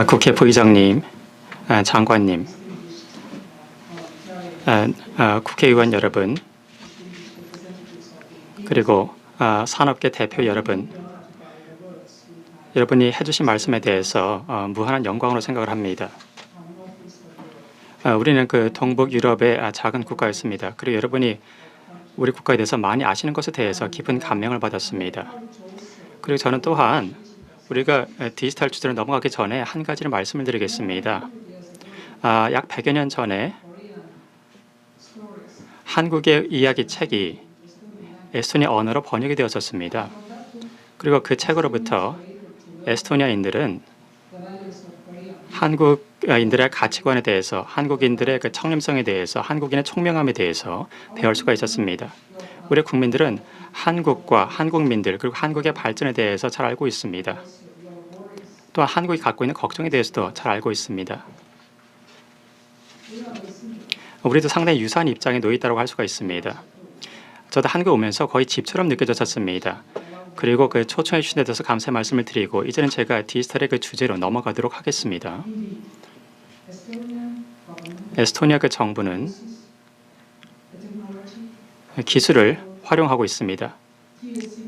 국회 부의장님, 장관님, 국회의원 여러분, 그리고 산업계 대표 여러분, 여러분이 해주신 말씀에 대해서 무한한 영광으로 생각을 합니다. 우리는 그 동북 유럽의 작은 국가였습니다. 그리고 여러분이 우리 국가에 대해서 많이 아시는 것에 대해서 깊은 감명을 받았습니다. 그리고 저는 또한 우리가 디지털 주제로 넘어가기 전에 한 가지를 말씀을 드리겠습니다. 약 100여 년 전에 한국의 이야기 책이 에스토니아 언어로 번역이 되었었습니다. 그리고 그 책으로부터 에스토니아인들은 한국인들의 가치관에 대해서, 한국인들의 그 청렴성에 대해서, 한국인의 총명함에 대해서 배울 수가 있었습니다. 우리 국민들은 한국과 한국민들 그리고 한국의 발전에 대해서 잘 알고 있습니다. 또한 한국이 갖고 있는 걱정에 대해서도 잘 알고 있습니다. 우리도 상당히 유사한 입장에 놓여 있다고 할 수가 있습니다. 저도 한국에 오면서 거의 집처럼 느껴졌었습니다. 그리고 그 초청해 주신 데 대해서 감사의 말씀을 드리고 이제는 제가 디지털의 그 주제로 넘어가도록 하겠습니다. 에스토니아 그 정부는 기술을 활용하고 있습니다.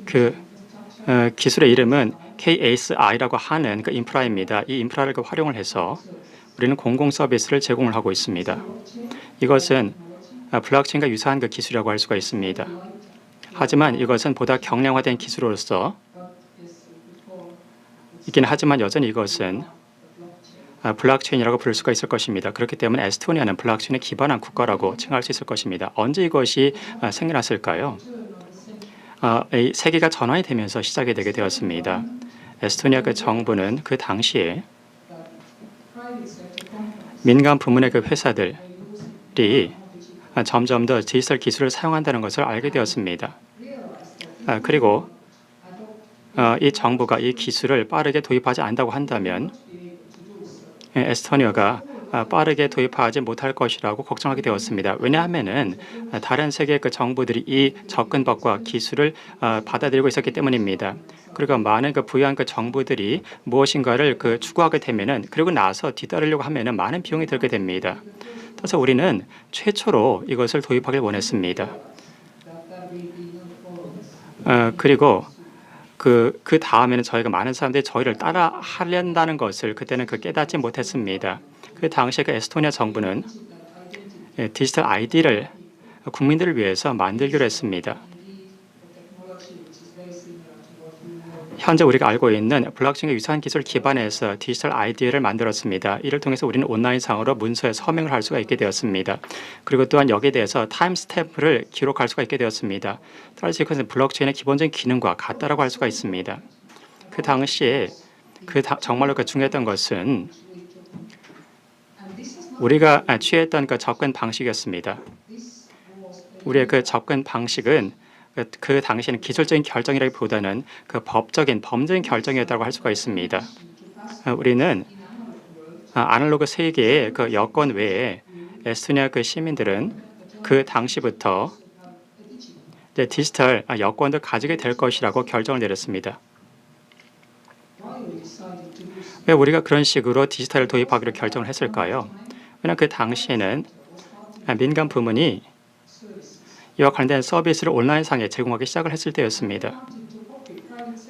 그 기술의 이름은 KSI라고 하는 그 인프라입니다. 이 인프라를 활용을 해서 우리는 공공 서비스를 제공을 하고 있습니다. 이것은 블록체인과 유사한 그 기술이라고 할 수가 있습니다. 하지만 이것은 보다 경량화된 기술로서 있긴 하지만 여전히 이것은 블록체인이라고 부를 수가 있을 것입니다. 그렇기 때문에 에스토니아는 블록체인에 기반한 국가라고 칭할 수 있을 것입니다. 언제 이것이 생겨났을까요? 이 세계가 전환이 되면서 시작이 되게 되었습니다. 에스토니아 그 정부는 그 당시에 민간 부문의 그 회사들이 점점 더 디지털 기술을 사용한다는 것을 알게 되었습니다. 그리고 이 정부가 이 기술을 빠르게 도입하지 않는다고 한다면 에스토니아가 빠르게 도입하지 못할 것이라고 걱정하게 되었습니다. 왜냐하면은 다른 세계 그 정부들이 이 접근법과 기술을 받아들이고 있었기 때문입니다. 그리고 많은 그 부유한 그 정부들이 무엇인가를 그 추구하게 되면은 그리고 나서 뒤따르려고 하면은 많은 비용이 들게 됩니다. 그래서 우리는 최초로 이것을 도입하길 원했습니다. 그리고 그 다음에는 저희가 많은 사람들이 저희를 따라 하려는 것을 그때는 깨닫지 못했습니다. 그 당시에 그 에스토니아 정부는 디지털 아이디를 국민들을 위해서 만들기로 했습니다. 현재 우리가 알고 있는 블록체인과 유사한 기술 기반에서 디지털 아이디를 만들었습니다. 이를 통해서 우리는 온라인상으로 문서에 서명을 할 수가 있게 되었습니다. 그리고 또한 여기에 대해서 타임 스탬프를 기록할 수가 있게 되었습니다. 따라서 이것은 블록체인의 기본적인 기능과 같다라고 할 수가 있습니다. 그 당시에 정말로 중요했던 것은 우리가 취했던 그 접근 방식이었습니다. 우리의 그 접근 방식은 그 당시에는 기술적인 결정이라기보다는 그 범죄적인 결정이었다고 할 수가 있습니다. 우리는 아날로그 세계의 그 여건 외에 에스토니아 그 시민들은 그 당시부터 디지털 여권도 가지게 될 것이라고 결정을 내렸습니다. 왜 우리가 그런 식으로 디지털을 도입하기로 결정을 했을까요? 왜냐하면 그 당시에는 민간 부문이 이와 관련된 서비스를 온라인상에 제공하기 시작을 했을 때였습니다.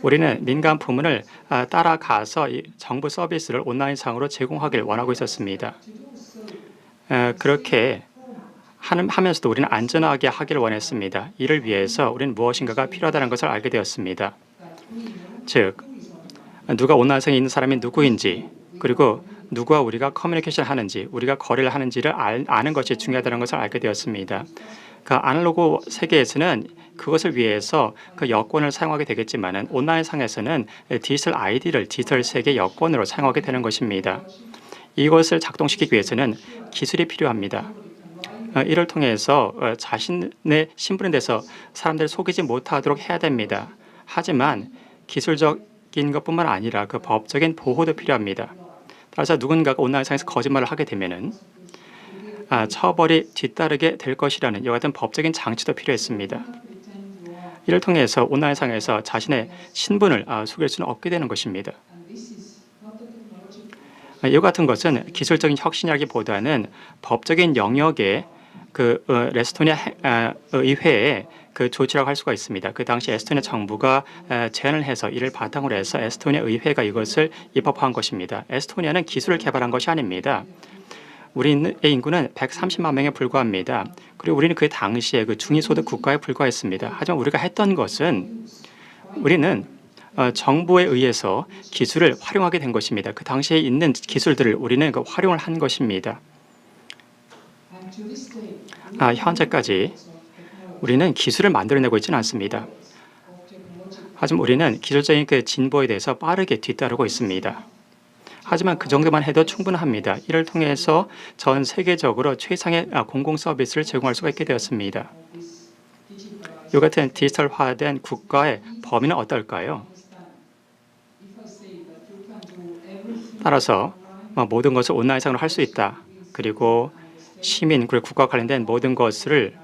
우리는 민간 부문을 따라가서 이 정부 서비스를 온라인상으로 제공하길 원하고 있었습니다. 그렇게 하면서도 우리는 안전하게 하기를 원했습니다. 이를 위해서 우리는 무엇인가가 필요하다는 것을 알게 되었습니다. 즉, 누가 온라인상에 있는 사람이 누구인지 그리고 누구와 우리가 커뮤니케이션 하는지 우리가 거래를 하는지를 아는 것이 중요하다는 것을 알게 되었습니다. 그 아날로그 세계에서는 그것을 위해서 그 여권을 사용하게 되겠지만은 온라인상에서는 디지털 아이디를 디지털 세계 여권으로 사용하게 되는 것입니다. 이것을 작동시키기 위해서는 기술이 필요합니다. 이를 통해서 자신의 신분에 대해서 사람들을 속이지 못하도록 해야 됩니다. 하지만 기술적인 것뿐만 아니라 그 법적인 보호도 필요합니다. 따라서 누군가가 온라인상에서 거짓말을 하게 되면은 처벌이 뒤따르게 될 것이라는 이와 같은 법적인 장치도 필요했습니다. 이를 통해서 온라인상에서 자신의 신분을 속일 수는 없게 되는 것입니다. 이와 같은 것은 기술적인 혁신이라기보다는 법적인 영역의 에스토니아 의회의 조치라고 할 수가 있습니다. 그 당시 에스토니아 정부가 제안을 해서 이를 바탕으로 해서 에스토니아 의회가 이것을 입법한 것입니다. 에스토니아는 기술을 개발한 것이 아닙니다. 우리의 인구는 130만 명에 불과합니다. 그리고 우리는 그 당시에 중위소득 국가에 불과했습니다. 하지만 우리가 했던 것은 우리는 정부에 의해서 기술을 활용하게 된 것입니다. 그 당시에 있는 기술들을 우리는 활용을 한 것입니다. 현재까지 우리는 기술을 만들어내고 있지는 않습니다. 하지만 우리는 기술적인 진보에 대해서 빠르게 뒤따르고 있습니다. 하지만 그 정도만 해도 충분합니다. 이를 통해서 전 세계적으로 최상의 공공 서비스를 제공할 수가 있게 되었습니다. 이 같은 디지털화된 국가의 범위는 어떨까요? 따라서 모든 것을 온라인상으로 할 수 있다. 그리고 시민 그리고 국가 관련된 모든 것을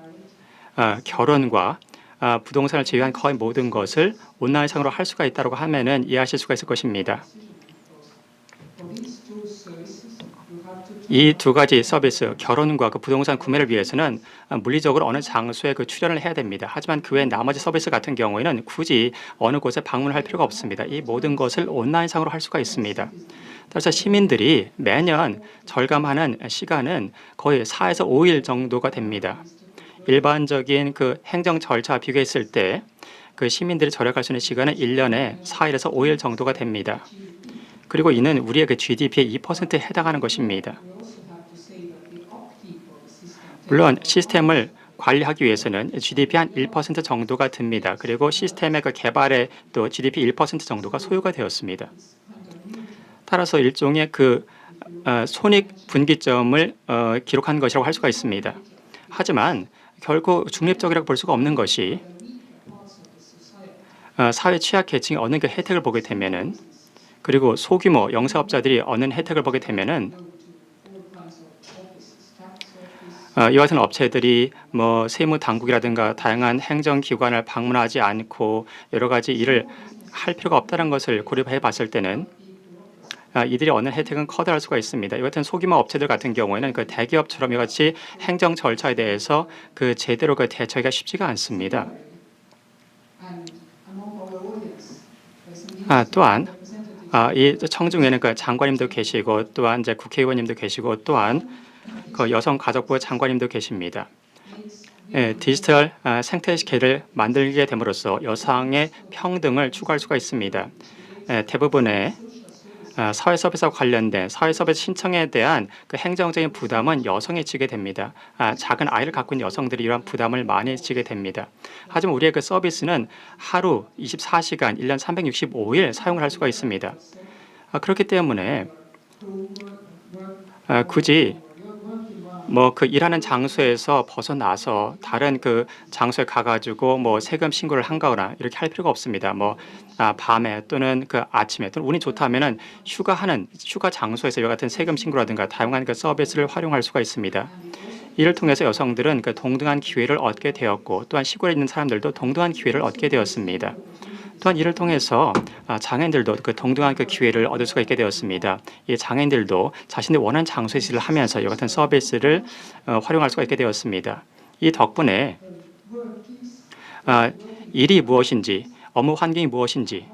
결혼과 부동산을 제외한 거의 모든 것을 온라인상으로 할 수가 있다고 하면은 이해하실 수가 있을 것입니다. 이 두 가지 서비스, 결혼과 부동산 구매를 위해서는 물리적으로 어느 장소에 출연을 해야 됩니다. 하지만 그 외 나머지 서비스 같은 경우에는 굳이 어느 곳에 방문할 필요가 없습니다. 이 모든 것을 온라인상으로 할 수가 있습니다. 따라서 시민들이 매년 절감하는 시간은 거의 4에서 5일 정도가 됩니다. 일반적인 행정 절차와 비교했을 때 시민들이 절약할 수 있는 시간은 1년에 4일에서 5일 정도가 됩니다. 그리고 이는 우리의 GDP의 2%에 해당하는 것입니다. 물론 시스템을 관리하기 위해서는 GDP 한 1% 정도가 듭니다. 그리고 시스템의 개발에 또 GDP 1% 정도가 소요가 되었습니다. 따라서 일종의 손익 분기점을 기록한 것이라고 할 수가 있습니다. 하지만 결코 중립적이라고 볼 수가 없는 것이 사회 취약 계층이 얻는 혜택을 보게 되면은 그리고 소규모 영세업자들이 얻는 혜택을 보게 되면은 이와 같은 업체들이 세무 당국이라든가 다양한 행정기관을 방문하지 않고 여러 가지 일을 할 필요가 없다는 것을 고려해 봤을 때는 이들이 얻는 혜택은 커다랄 수가 있습니다. 이 같은 소규모 업체들 같은 경우에는 대기업처럼 이같이 행정 절차에 대해서 제대로 대처하기가 쉽지가 않습니다. 또한 이 청중에는 장관님도 계시고 또한 이제 국회의원님도 계시고 또한 여성가족부 장관님도 계십니다. 디지털 생태계를 만들게 됨으로써 여성의 평등을 추구할 수가 있습니다. 대부분의 사회 서비스와 관련된 사회 서비스 신청에 대한 행정적인 부담은 여성이 지게 됩니다. 작은 아이를 갖고 있는 여성들이 이러한 부담을 많이 지게 됩니다. 하지만 우리의 서비스는 하루 24시간 1년 365일 사용을 할 수가 있습니다. 그렇기 때문에 굳이 일하는 장소에서 벗어나서 다른 장소에 가가지고 세금 신고를 한거나 이렇게 할 필요가 없습니다. 밤에 또는 아침에 또는 운이 좋다면은 휴가 장소에서 이와 같은 세금 신고라든가 다양한 서비스를 활용할 수가 있습니다. 이를 통해서 여성들은 동등한 기회를 얻게 되었고 또한 시골에 있는 사람들도 동등한 기회를 얻게 되었습니다. 또한 이를 통해서 장애인들도 동등한 기회를 얻을 수가 있게 되었습니다. 이 장애인들도 자신이 원하는 장소에서 일을 하면서 이와 같은 서비스를 활용할 수가 있게 되었습니다. 이 덕분에 일이 무엇인지, 업무 환경이 무엇인지,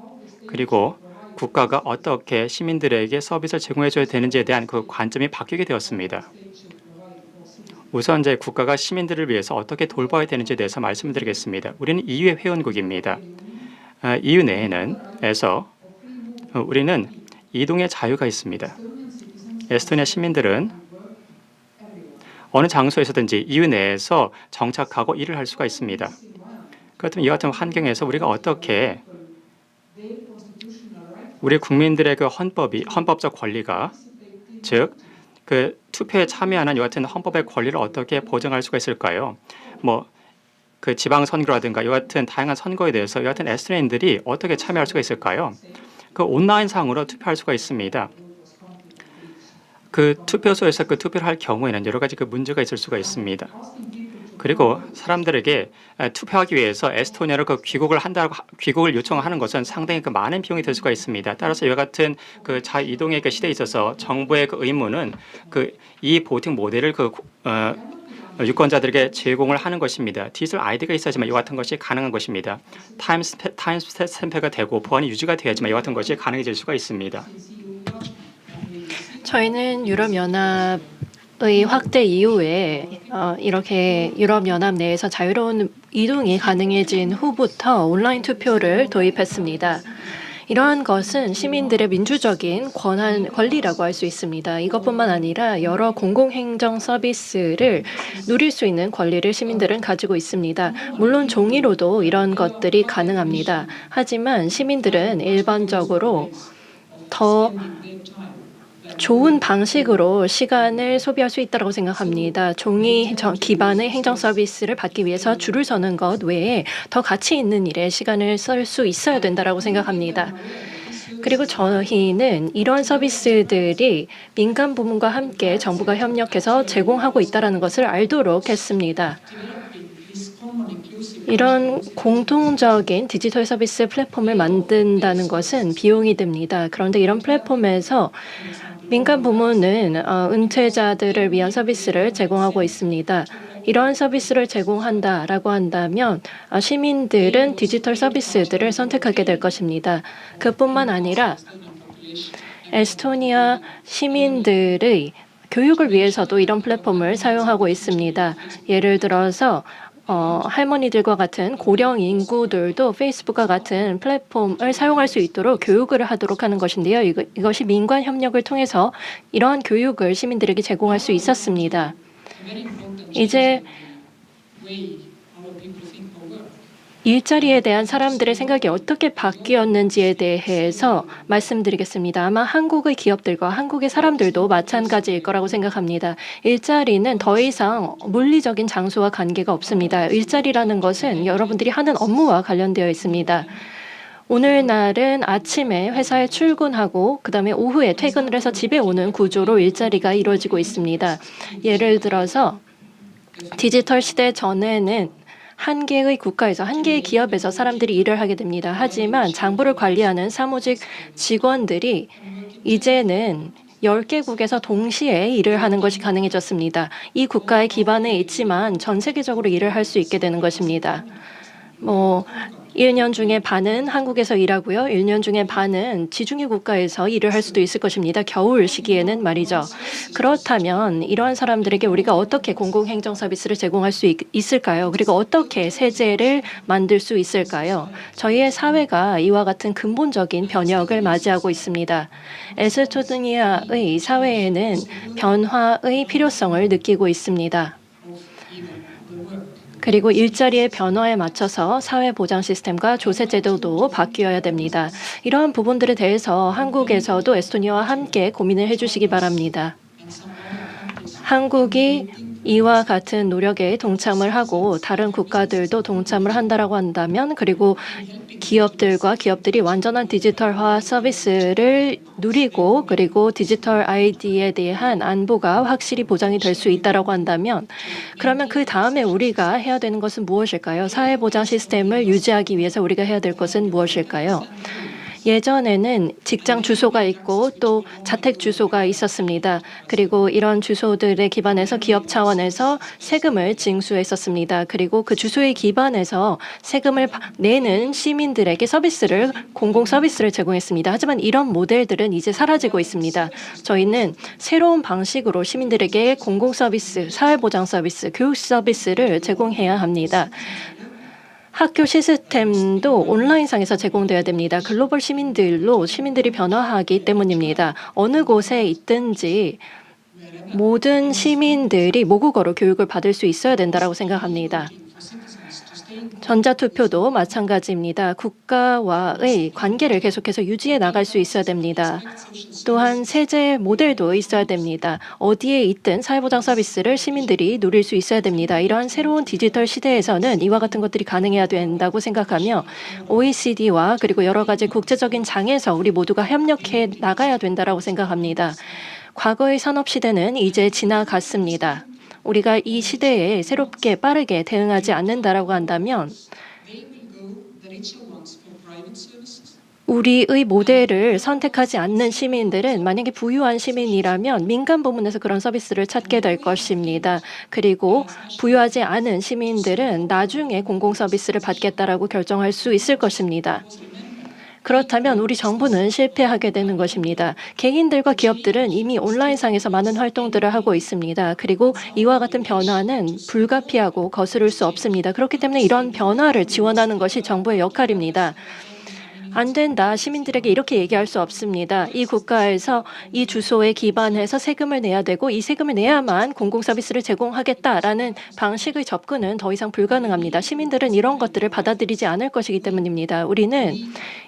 그리고 국가가 어떻게 시민들에게 서비스를 제공해줘야 되는지에 대한 관점이 바뀌게 되었습니다. 우선 이제 국가가 시민들을 위해서 어떻게 돌봐야 되는지에 대해서 말씀을 드리겠습니다. 우리는 EU 회원국입니다. EU 내에서 우리는 이동의 자유가 있습니다. 에스토니아 시민들은 어느 장소에서든지 EU 내에서 정착하고 일을 할 수가 있습니다. 그렇다면 이 같은 환경에서 우리가 어떻게 우리 국민들의 헌법적 권리가 즉 투표에 참여하는 이 같은 헌법의 권리를 어떻게 보장할 수가 있을까요? 지방 선거라든가 이와 같은 다양한 선거에 대해서 이와 같은 에스토니아인들이 어떻게 참여할 수가 있을까요? 온라인상으로 투표할 수가 있습니다. 투표소에서 투표를 할 경우에는 여러 가지 문제가 있을 수가 있습니다. 그리고 사람들에게 투표하기 위해서 에스토니아로 귀국을 요청하는 것은 상당히 많은 비용이 들 수가 있습니다. 따라서 이와 같은 자이동의 시대에 있어서 정부의 의무는 이 보팅 모델을 유권자들에게 제공을 하는 것입니다. 디지털 아이디가 있어야지만 이와 같은 것이 가능한 것입니다. 타임 스탬프가 되고 보안이 유지가 돼야지만 이와 같은 것이 가능해질 수가 있습니다. 저희는 유럽연합의 확대 이후에 이렇게 유럽연합 내에서 자유로운 이동이 가능해진 후부터 온라인 투표를 도입했습니다. 이러한 것은 시민들의 민주적인 권리라고 할 수 있습니다. 이것뿐만 아니라 여러 공공행정 서비스를 누릴 수 있는 권리를 시민들은 가지고 있습니다. 물론 종이로도 이런 것들이 가능합니다. 하지만 시민들은 일반적으로 더 좋은 방식으로 시간을 소비할 수 있다고 생각합니다. 종이 기반의 행정 서비스를 받기 위해서 줄을 서는 것 외에 더 가치 있는 일에 시간을 쓸 수 있어야 된다고 생각합니다. 그리고 저희는 이런 서비스들이 민간 부문과 함께 정부가 협력해서 제공하고 있다는 것을 알도록 했습니다. 이런 공통적인 디지털 서비스 플랫폼을 만든다는 것은 비용이 듭니다. 그런데 이런 플랫폼에서 민간 부문은 은퇴자들을 위한 서비스를 제공하고 있습니다. 이러한 서비스를 제공한다라고 한다면 시민들은 디지털 서비스들을 선택하게 될 것입니다. 그뿐만 아니라 에스토니아 시민들의 교육을 위해서도 이런 플랫폼을 사용하고 있습니다. 예를 들어서 할머니들과 같은 고령 인구들도 페이스북과 같은 플랫폼을 사용할 수 있도록 교육을 하도록 하는 것인데요. 이것이 민관 협력을 통해서 이러한 교육을 시민들에게 제공할 수 있었습니다. 이제 일자리에 대한 사람들의 생각이 어떻게 바뀌었는지에 대해서 말씀드리겠습니다. 아마 한국의 기업들과 한국의 사람들도 마찬가지일 거라고 생각합니다. 일자리는 더 이상 물리적인 장소와 관계가 없습니다. 일자리라는 것은 여러분들이 하는 업무와 관련되어 있습니다. 오늘날은 아침에 회사에 출근하고 그다음에 오후에 퇴근을 해서 집에 오는 구조로 일자리가 이루어지고 있습니다. 예를 들어서 디지털 시대 전에는 한 개의 국가에서 한 개의 기업에서 사람들이 일을 하게 됩니다. 하지만 장부를 관리하는 사무직 직원들이 이제는 10개국에서 동시에 일을 하는 것이 가능해졌습니다. 이 국가에 기반해 있지만 전 세계적으로 일을 할 수 있게 되는 것입니다. 1년 중에 반은 한국에서 일하고요. 1년 중에 반은 지중해 국가에서 일을 할 수도 있을 것입니다. 겨울 시기에는 말이죠. 그렇다면 이러한 사람들에게 우리가 어떻게 공공행정 서비스를 제공할 수 있을까요? 그리고 어떻게 세제를 만들 수 있을까요? 저희의 사회가 이와 같은 근본적인 변혁을 맞이하고 있습니다. 에스토니아의 사회에는 변화의 필요성을 느끼고 있습니다. 그리고 일자리의 변화에 맞춰서 사회보장 시스템과 조세 제도도 바뀌어야 됩니다. 이러한 부분들에 대해서 한국에서도 에스토니아와 함께 고민을 해주시기 바랍니다. 한국이 이와 같은 노력에 동참을 하고 다른 국가들도 동참을 한다라고 한다면 그리고 기업들이 완전한 디지털화 서비스를 누리고 그리고 디지털 아이디에 대한 안보가 확실히 보장이 될 수 있다라고 한다면 그러면 그 다음에 우리가 해야 되는 것은 무엇일까요? 사회보장 시스템을 유지하기 위해서 우리가 해야 될 것은 무엇일까요? 예전에는 직장 주소가 있고 또 자택 주소가 있었습니다. 그리고 이런 주소들에 기반해서 기업 차원에서 세금을 징수했었습니다. 그리고 그 주소에 기반해서 세금을 내는 시민들에게 공공 서비스를 제공했습니다. 하지만 이런 모델들은 이제 사라지고 있습니다. 저희는 새로운 방식으로 시민들에게 공공 서비스, 사회보장 서비스, 교육 서비스를 제공해야 합니다. 학교 시스템도 온라인상에서 제공되어야 됩니다. 글로벌 시민들이 변화하기 때문입니다. 어느 곳에 있든지 모든 시민들이 모국어로 교육을 받을 수 있어야 된다고 생각합니다. 전자투표도 마찬가지입니다. 국가와의 관계를 계속해서 유지해 나갈 수 있어야 됩니다. 또한 세제 모델도 있어야 됩니다. 어디에 있든 사회보장 서비스를 시민들이 누릴 수 있어야 됩니다. 이러한 새로운 디지털 시대에서는 이와 같은 것들이 가능해야 된다고 생각하며 OECD와 그리고 여러 가지 국제적인 장에서 우리 모두가 협력해 나가야 된다고 생각합니다. 과거의 산업시대는 이제 지나갔습니다. 우리가 이 시대에 새롭게 빠르게 대응하지 않는다라고 한다면 우리의 모델을 선택하지 않는 시민들은 만약에 부유한 시민이라면 민간 부문에서 그런 서비스를 찾게 될 것입니다. 그리고 부유하지 않은 시민들은 나중에 공공 서비스를 받겠다라고 결정할 수 있을 것입니다. 그렇다면 우리 정부는 실패하게 되는 것입니다. 개인들과 기업들은 이미 온라인상에서 많은 활동들을 하고 있습니다. 그리고 이와 같은 변화는 불가피하고 거스를 수 없습니다. 그렇기 때문에 이런 변화를 지원하는 것이 정부의 역할입니다. 안 된다. 시민들에게 이렇게 얘기할 수 없습니다. 이 국가에서 이 주소에 기반해서 세금을 내야 되고 이 세금을 내야만 공공 서비스를 제공하겠다라는 방식의 접근은 더 이상 불가능합니다. 시민들은 이런 것들을 받아들이지 않을 것이기 때문입니다. 우리는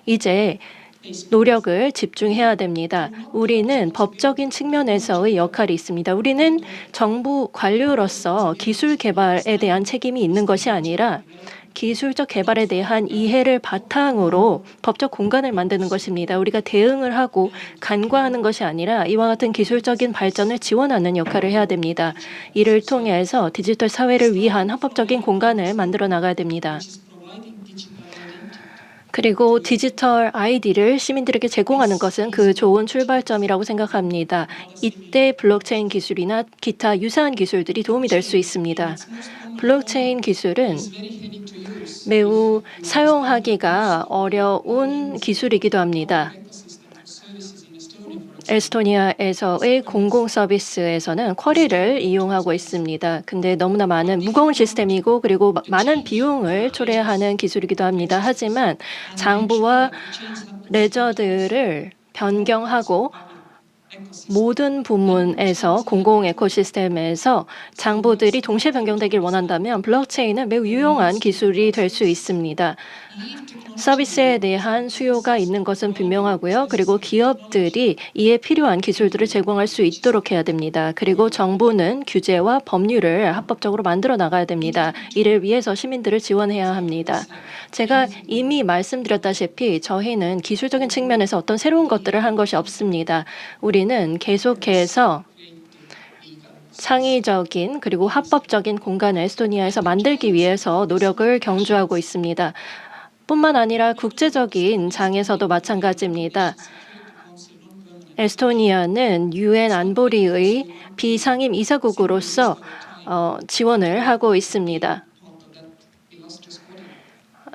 이제 노력을 집중해야 됩니다. 우리는 법적인 측면에서의 역할이 있습니다. 우리는 정부 관료로서 기술 개발에 대한 책임이 있는 것이 아니라 기술적 개발에 대한 이해를 바탕으로 법적 공간을 만드는 것입니다. 우리가 대응을 하고 간과하는 것이 아니라 이와 같은 기술적인 발전을 지원하는 역할을 해야 됩니다. 이를 통해서 디지털 사회를 위한 합법적인 공간을 만들어 나가야 됩니다. 그리고 디지털 아이디를 시민들에게 제공하는 것은 그 좋은 출발점이라고 생각합니다. 이때 블록체인 기술이나 기타 유사한 기술들이 도움이 될 수 있습니다. 블록체인 기술은 매우 사용하기가 어려운 기술이기도 합니다. 에스토니아에서의 공공 서비스에서는 쿼리를 이용하고 있습니다. 근데 너무나 많은 무거운 시스템이고 그리고 많은 비용을 초래하는 기술이기도 합니다. 하지만 장부와 레저들을 변경하고 모든 부문에서 공공 에코시스템에서 장부들이 동시에 변경되길 원한다면 블록체인은 매우 유용한 기술이 될 수 있습니다. 서비스에 대한 수요가 있는 것은 분명하고요. 그리고 기업들이 이에 필요한 기술들을 제공할 수 있도록 해야 됩니다. 그리고 정부는 규제와 법률을 합법적으로 만들어 나가야 됩니다. 이를 위해서 시민들을 지원해야 합니다. 제가 이미 말씀드렸다시피 저희는 기술적인 측면에서 어떤 새로운 것들을 한 것이 없습니다. 우리는 계속해서 창의적인 그리고 합법적인 공간을 에스토니아에서 만들기 위해서 노력을 경주하고 있습니다. 뿐만 아니라 국제적인 장에서도 마찬가지입니다. 에스토니아는 유엔 안보리의 비상임 이사국으로서 지원을 하고 있습니다.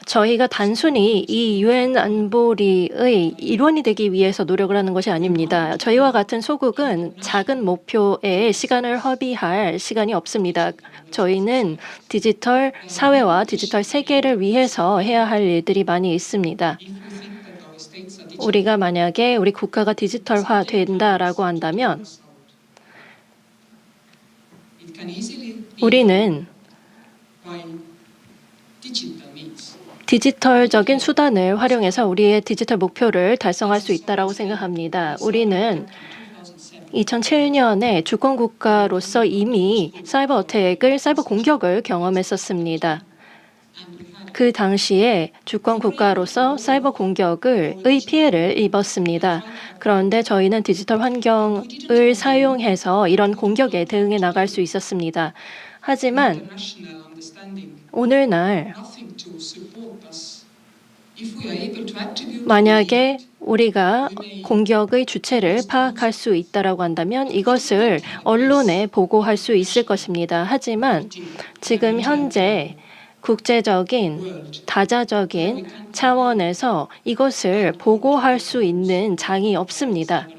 저희가 단순히 이 유엔 안보리의 일원이 되기 위해서 노력을 하는 것이 아닙니다. 저희와 같은 소국은 작은 목표에 시간을 허비할 시간이 없습니다. 저희는 디지털 사회와 디지털 세계를 위해서 해야 할 일들이 많이 있습니다. 우리가 만약에 우리 국가가 디지털화 된다라고 한다면 우리는 디지털적인 수단을 활용해서 우리의 디지털 목표를 달성할 수 있다고 생각합니다. 우리는 2007년에 주권 국가로서 이미 사이버 어택을, 사이버 공격을 경험했었습니다. 그 당시에 주권 국가로서 사이버 공격의 피해를 입었습니다. 그런데 저희는 디지털 환경을 사용해서 이런 공격에 대응해 나갈 수 있었습니다. 하지만 오늘날 만약에 우리가 공격의 주체를 파악할 수 있다고 한다면 이것을 언론에 보고할 수 있을 것입니다. 하지만 지금 현재 국제적인 다자적인 차원에서 이것을 보고할 수 있는 장이 없습니다.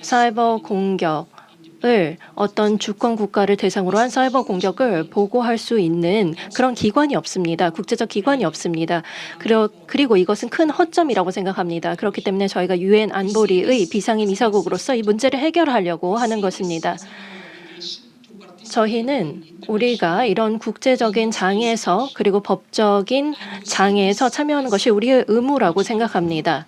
사이버 공격을 어떤 주권 국가를 대상으로 한 사이버 공격을 보고할 수 있는 그런 기관이 없습니다. 국제적 기관이 없습니다. 그리고 이것은 큰 허점이라고 생각합니다. 그렇기 때문에 저희가 유엔 안보리의 비상임 이사국으로서 이 문제를 해결하려고 하는 것입니다. 저희는 우리가 이런 국제적인 장에서 그리고 법적인 장에서 참여하는 것이 우리의 의무라고 생각합니다.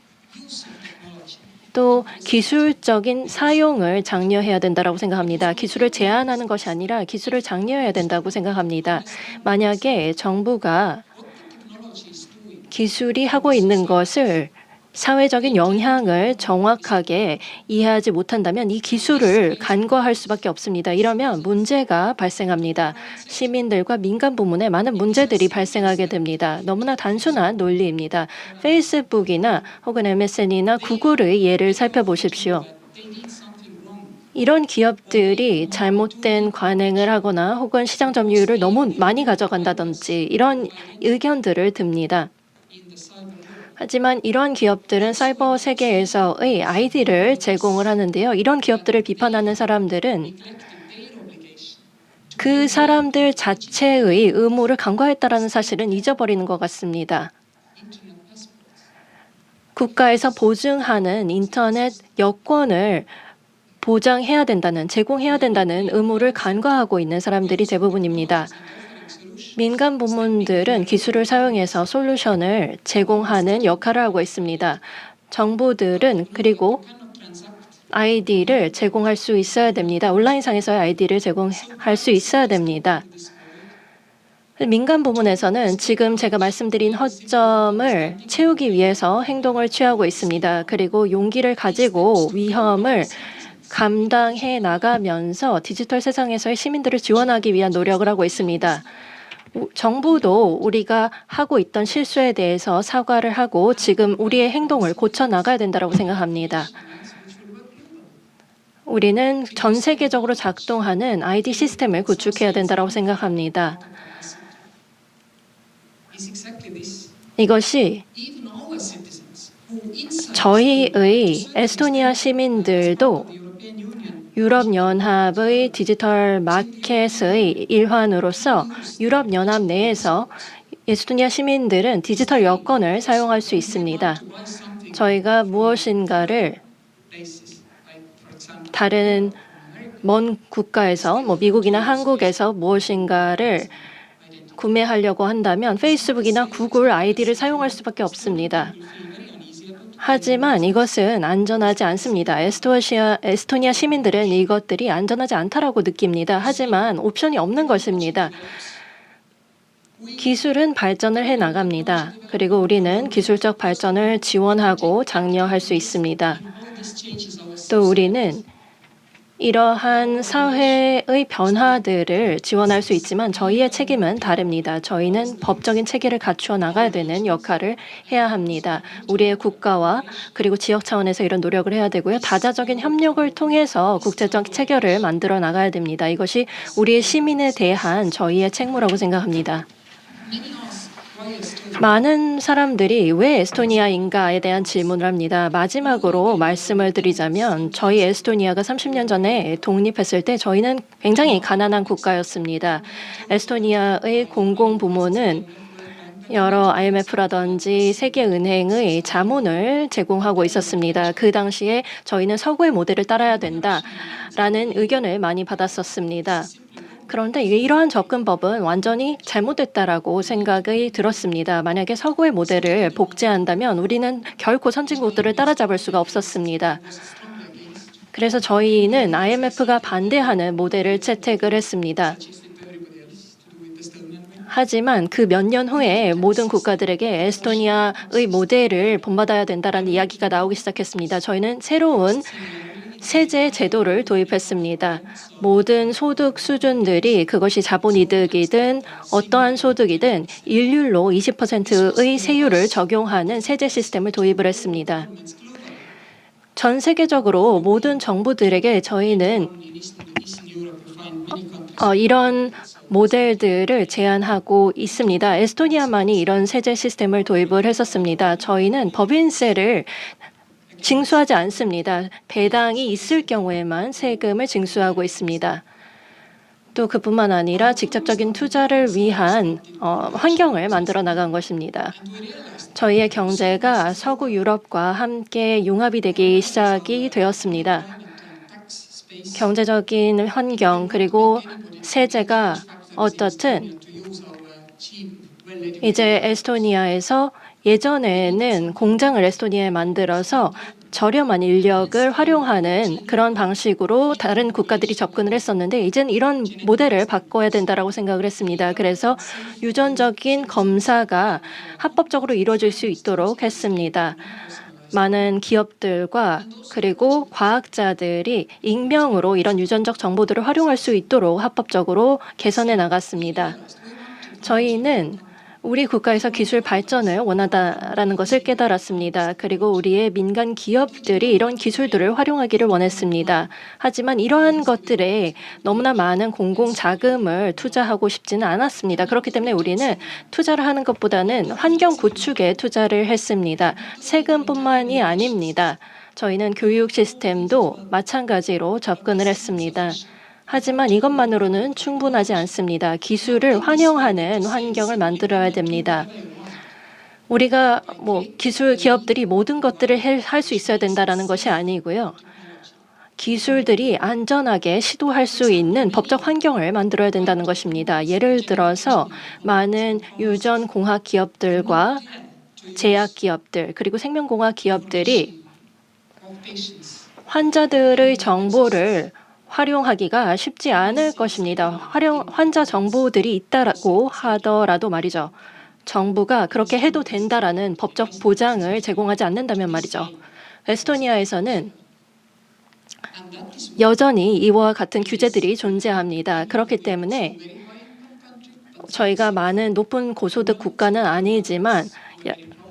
또 기술적인 사용을 장려해야 된다고 생각합니다. 기술을 제한하는 것이 아니라 기술을 장려해야 된다고 생각합니다. 만약에 정부가 기술이 하고 있는 것을 사회적인 영향을 정확하게 이해하지 못한다면 이 기술을 간과할 수밖에 없습니다. 이러면 문제가 발생합니다. 시민들과 민간 부문에 많은 문제들이 발생하게 됩니다. 너무나 단순한 논리입니다. 페이스북이나 혹은 MSN이나 구글의 예를 살펴보십시오. 이런 기업들이 잘못된 관행을 하거나 혹은 시장 점유율을 너무 많이 가져간다든지 이런 의견들을 듭니다. 하지만 이러한 기업들은 사이버 세계에서의 아이디를 제공을 하는데요. 이런 기업들을 비판하는 사람들은 그 사람들 자체의 의무를 간과했다라는 사실은 잊어버리는 것 같습니다. 국가에서 보증하는 인터넷 여권을 보장해야 된다는, 제공해야 된다는 의무를 간과하고 있는 사람들이 대부분입니다. 민간 부문들은 기술을 사용해서 솔루션을 제공하는 역할을 하고 있습니다. 정부들은 그리고 아이디를 제공할 수 있어야 됩니다. 온라인상에서의 아이디를 제공할 수 있어야 됩니다. 민간 부문에서는 지금 제가 말씀드린 허점을 채우기 위해서 행동을 취하고 있습니다. 그리고 용기를 가지고 위험을 감당해 나가면서 디지털 세상에서의 시민들을 지원하기 위한 노력을 하고 있습니다. 정부도 우리가 하고 있던 실수에 대해서 사과를 하고 지금 우리의 행동을 고쳐 나가야 된다고 생각합니다. 우리는 전 세계적으로 작동하는 아이디 시스템을 구축해야 된다고 생각합니다. 이것이 저희의 에스토니아 시민들도 유럽연합의 디지털 마켓의 일환으로서 유럽연합 내에서 에스토니아 시민들은 디지털 여권을 사용할 수 있습니다. 저희가 무엇인가를 다른 먼 국가에서 미국이나 한국에서 무엇인가를 구매하려고 한다면 페이스북이나 구글 아이디를 사용할 수밖에 없습니다. 하지만 이것은 안전하지 않습니다. 에스토니아 시민들은 이것들이 안전하지 않다라고 느낍니다. 하지만 옵션이 없는 것입니다. 기술은 발전을 해 나갑니다. 그리고 우리는 기술적 발전을 지원하고 장려할 수 있습니다. 또 우리는 이러한 사회의 변화들을 지원할 수 있지만 저희의 책임은 다릅니다. 저희는 법적인 체계를 갖추어 나가야 되는 역할을 해야 합니다. 우리의 국가와 그리고 지역 차원에서 이런 노력을 해야 되고요. 다자적인 협력을 통해서 국제적 체계를 만들어 나가야 됩니다. 이것이 우리의 시민에 대한 저희의 책무라고 생각합니다. 많은 사람들이 왜 에스토니아인가에 대한 질문을 합니다. 마지막으로 말씀을 드리자면 저희 에스토니아가 30년 전에 독립했을 때 저희는 굉장히 가난한 국가였습니다. 에스토니아의 공공부문은 여러 IMF라든지 세계은행의 자문을 제공하고 있었습니다. 그 당시에 저희는 서구의 모델을 따라야 된다라는 의견을 많이 받았었습니다. 그런데 이러한 접근법은 완전히 잘못됐다라고 생각이 들었습니다. 만약에 서구의 모델을 복제한다면 우리는 결코 선진국들을 따라잡을 수가 없었습니다. 그래서 저희는 IMF가 반대하는 모델을 채택을 했습니다. 하지만 그 몇 년 후에 모든 국가들에게 에스토니아의 모델을 본받아야 된다라는 이야기가 나오기 시작했습니다. 저희는 새로운 세제 제도를 도입했습니다. 모든 소득 수준들이 그것이 자본이득이든 어떠한 소득이든 일률로 20%의 세율을 적용하는 세제 시스템을 도입을 했습니다. 전 세계적으로 모든 정부들에게 저희는 이런 모델들을 제안하고 있습니다. 에스토니아만이 이런 세제 시스템을 도입을 했었습니다. 저희는 법인세를 징수하지 않습니다. 배당이 있을 경우에만 세금을 징수하고 있습니다. 또 그뿐만 아니라 직접적인 투자를 위한 환경을 만들어 나간 것입니다. 저희의 경제가 서구 유럽과 함께 융합이 되기 시작이 되었습니다. 경제적인 환경 그리고 세제가 어떻든 이제 에스토니아에서 예전에는 공장을 에스토니아에 만들어서 저렴한 인력을 활용하는 그런 방식으로 다른 국가들이 접근을 했었는데 이제는 이런 모델을 바꿔야 된다고 생각을 했습니다. 그래서 유전적인 검사가 합법적으로 이루어질 수 있도록 했습니다. 많은 기업들과 그리고 과학자들이 익명으로 이런 유전적 정보들을 활용할 수 있도록 합법적으로 개선해 나갔습니다. 저희는 우리 국가에서 기술 발전을 원하다라는 것을 깨달았습니다. 그리고 우리의 민간 기업들이 이런 기술들을 활용하기를 원했습니다. 하지만 이러한 것들에 너무나 많은 공공 자금을 투자하고 싶지는 않았습니다. 그렇기 때문에 우리는 투자를 하는 것보다는 환경 구축에 투자를 했습니다. 세금뿐만이 아닙니다. 저희는 교육 시스템도 마찬가지로 접근을 했습니다. 하지만 이것만으로는 충분하지 않습니다. 기술을 환영하는 환경을 만들어야 됩니다. 우리가 기술 기업들이 모든 것들을 할 수 있어야 된다는 것이 아니고요. 기술들이 안전하게 시도할 수 있는 법적 환경을 만들어야 된다는 것입니다. 예를 들어서 많은 유전공학 기업들과 제약 기업들 그리고 생명공학 기업들이 환자들의 정보를 활용하기가 쉽지 않을 것입니다. 환자 정보들이 있다고 하더라도 말이죠. 정부가 그렇게 해도 된다라는 법적 보장을 제공하지 않는다면 말이죠. 에스토니아에서는 여전히 이와 같은 규제들이 존재합니다. 그렇기 때문에 저희가 높은 고소득 국가는 아니지만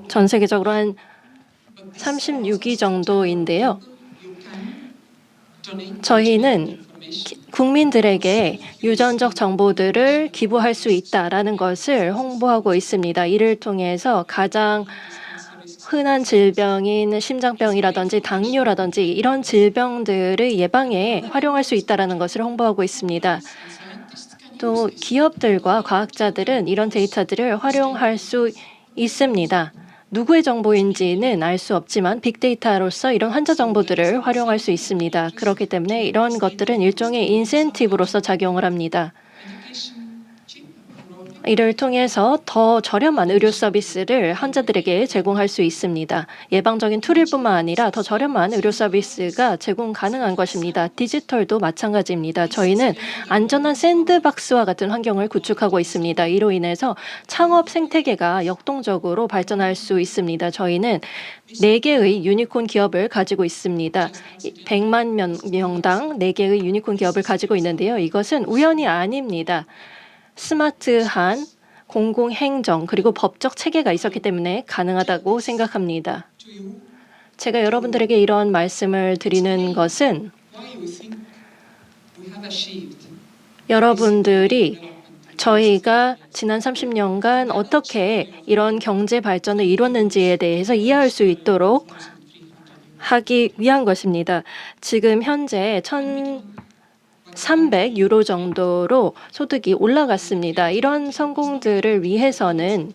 전 세계적으로 한 36위 정도인데요. 저희는 국민들에게 유전적 정보들을 기부할 수 있다라는 것을 홍보하고 있습니다. 이를 통해서 가장 흔한 질병인 심장병이라든지 당뇨라든지 이런 질병들의 예방에 활용할 수 있다라는 것을 홍보하고 있습니다. 또 기업들과 과학자들은 이런 데이터들을 활용할 수 있습니다. 누구의 정보인지는 알 수 없지만 빅데이터로서 이런 환자 정보들을 활용할 수 있습니다. 그렇기 때문에 이런 것들은 일종의 인센티브로서 작용을 합니다. 이를 통해서 더 저렴한 의료 서비스를 환자들에게 제공할 수 있습니다. 예방적인 툴일 뿐만 아니라 더 저렴한 의료 서비스가 제공 가능한 것입니다. 디지털도 마찬가지입니다. 저희는 안전한 샌드박스와 같은 환경을 구축하고 있습니다. 이로 인해서 창업 생태계가 역동적으로 발전할 수 있습니다. 저희는 4개의 유니콘 기업을 가지고 있습니다. 100만 명당 4개의 유니콘 기업을 가지고 있는데요. 이것은 우연이 아닙니다. 스마트한 공공행정 그리고 법적 체계가 있었기 때문에 가능하다고 생각합니다. 제가 여러분들에게 이런 말씀을 드리는 것은 여러분들이 저희가 지난 30년간 어떻게 이런 경제 발전을 이뤘는지에 대해서 이해할 수 있도록 하기 위한 것입니다. 지금 현재 1,300유로 정도로 소득이 올라갔습니다. 이런 성공들을 위해서는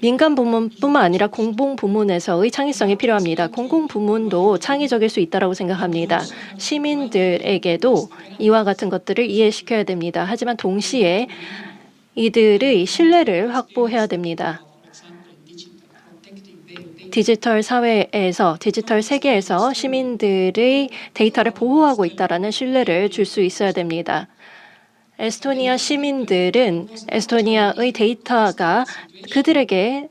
민간 부문뿐만 아니라 공공 부문에서의 창의성이 필요합니다. 공공 부문도 창의적일 수 있다고 생각합니다. 시민들에게도 이와 같은 것들을 이해시켜야 됩니다. 하지만 동시에 이들의 신뢰를 확보해야 됩니다. 디지털 사회에서, 디지털 세계에서 시민들의 데이터를 보호하고 있다는 신뢰를 줄 수 있어야 됩니다. 에스토니아 시민들은 에스토니아의 데이터가 그들의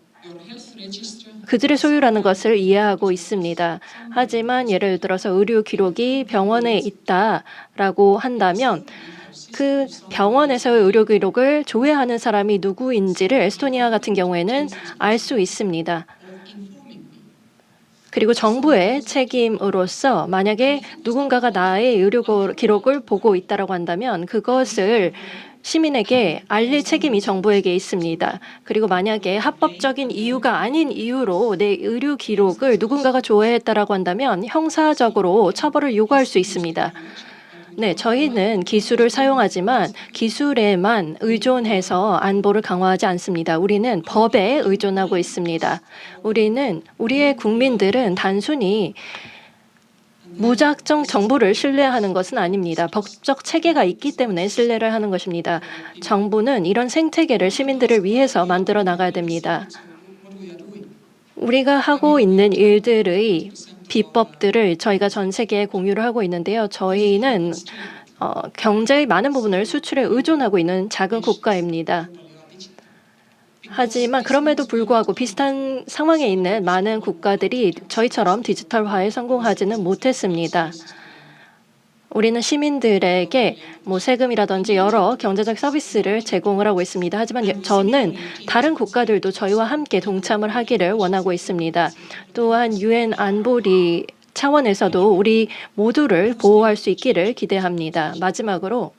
소유라는 것을 이해하고 있습니다. 하지만 예를 들어서 의료 기록이 병원에 있다라고 한다면 그 병원에서의 의료 기록을 조회하는 사람이 누구인지를 에스토니아 같은 경우에는 알 수 있습니다. 그리고 정부의 책임으로서 만약에 누군가가 나의 의료 기록을 보고 있다고 한다면 그것을 시민에게 알릴 책임이 정부에게 있습니다. 그리고 만약에 합법적인 이유가 아닌 이유로 내 의료 기록을 누군가가 조회했다고 한다면 형사적으로 처벌을 요구할 수 있습니다. 네, 저희는 기술을 사용하지만 기술에만 의존해서 안보를 강화하지 않습니다. 우리는 법에 의존하고 있습니다. 우리의 국민들은 단순히 무작정 정부를 신뢰하는 것은 아닙니다. 법적 체계가 있기 때문에 신뢰를 하는 것입니다. 정부는 이런 생태계를 시민들을 위해서 만들어 나가야 됩니다. 우리가 하고 있는 일들의 비법들을 저희가 전 세계에 공유를 하고 있는데요. 저희는 경제의 많은 부분을 수출에 의존하고 있는 작은 국가입니다. 하지만 그럼에도 불구하고 비슷한 상황에 있는 많은 국가들이 저희처럼 디지털화에 성공하지는 못했습니다. 우리는 시민들에게 세금이라든지 여러 경제적 서비스를 제공을 하고 있습니다. 하지만 저는 다른 국가들도 저희와 함께 동참을 하기를 원하고 있습니다. 또한 유엔 안보리 차원에서도 우리 모두를 보호할 수 있기를 기대합니다. 마지막으로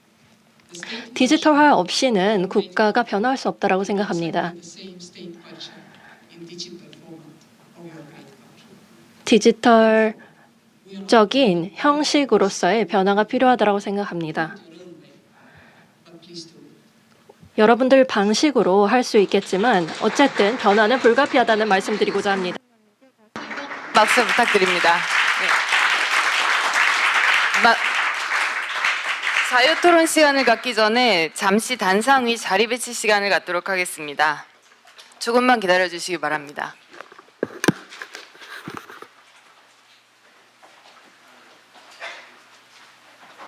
디지털화 없이는 국가가 변화할 수 없다고 생각합니다. 디지털적인 형식으로서의 변화가 필요하다고 생각합니다. 여러분들 방식으로 할 수 있겠지만 어쨌든 변화는 불가피하다는 말씀드리고자 합니다. 박수 부탁드립니다. 네. 자유 토론 시간을 갖기 전에 잠시 단상위 자리 배치 시간을 갖도록 하겠습니다. 조금만 기다려 주시기 바랍니다.